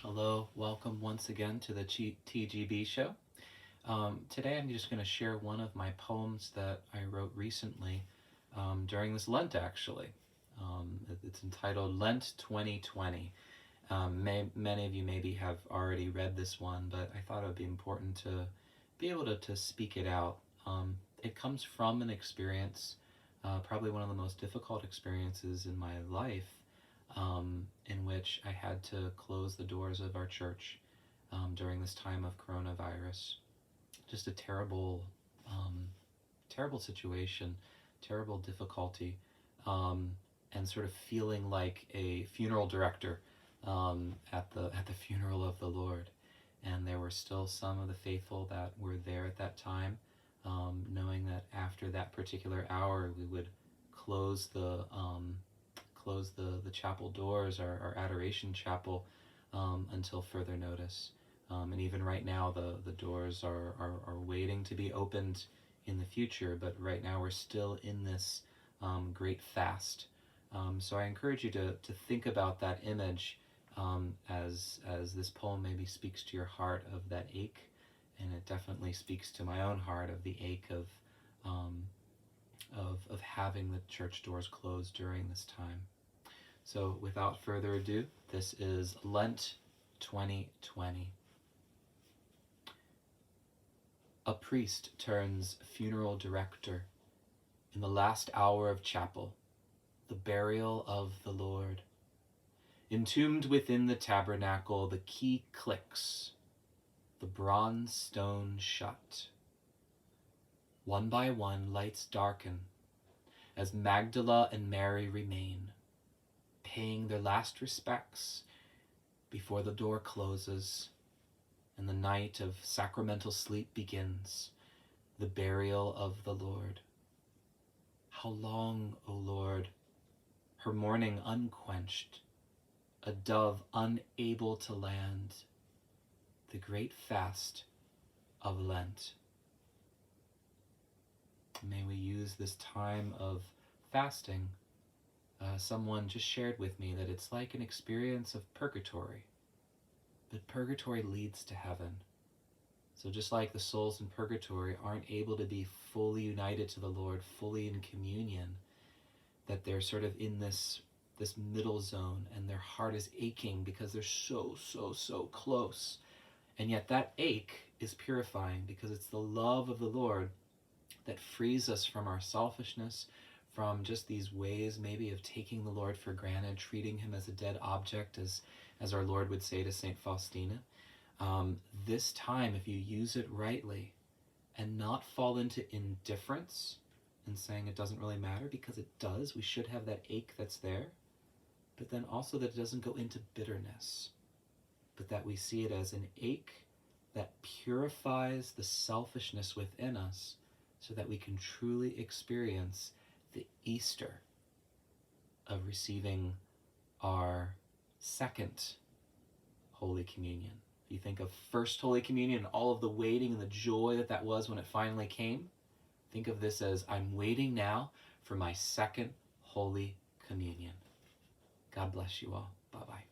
Hello, welcome once again to the TGB show. Today I'm just going to share one of my poems that I wrote recently during this Lent, actually. It's entitled Lent 2020. Many of you maybe have already read this one, but I thought it would be important to be able to speak it out. It comes from an experience, probably one of the most difficult experiences in my life, in which I had to close the doors of our church during this time of coronavirus. Just a terrible situation, terrible difficulty, and sort of feeling like a funeral director at the funeral of the Lord. And there were still some of the faithful that were there at that time, knowing that after that particular hour we would close the chapel doors, our adoration chapel, until further notice. And even right now, the doors are waiting to be opened in the future, but right now we're still in this great fast. So I encourage you to think about that image as this poem maybe speaks to your heart of that ache, and it definitely speaks to my own heart of the ache um, of having the church doors closed during this time. So without further ado, this is Lent 2020. A priest turns funeral director in the last hour of chapel, the burial of the Lord. Entombed within the tabernacle, the key clicks, the bronze stone shut. One by one, lights darken as Magdala and Mary remain, paying their last respects before the door closes and the night of sacramental sleep begins, the burial of the Lord. How long, O Lord, her mourning unquenched, a dove unable to land, the great fast of Lent. May we use this time of fasting. Someone just shared with me that it's like an experience of purgatory, but purgatory leads to heaven. So just like the souls in purgatory aren't able to be fully united to the Lord, fully in communion, that they're sort of in this middle zone, and their heart is aching because they're so close. And yet that ache is purifying, because it's the love of the Lord that frees us from our selfishness, from just these ways maybe of taking the Lord for granted, treating him as a dead object, as our Lord would say to St. Faustina. This time, if you use it rightly and not fall into indifference and saying it doesn't really matter, because it does, we should have that ache that's there, but then also that it doesn't go into bitterness, but that we see it as an ache that purifies the selfishness within us, so that we can truly experience the Easter of receiving our second Holy Communion. If you think of First Holy Communion and all of the waiting and the joy that was when it finally came, think of this as, I'm waiting now for my second Holy Communion. God bless you all. Bye-bye.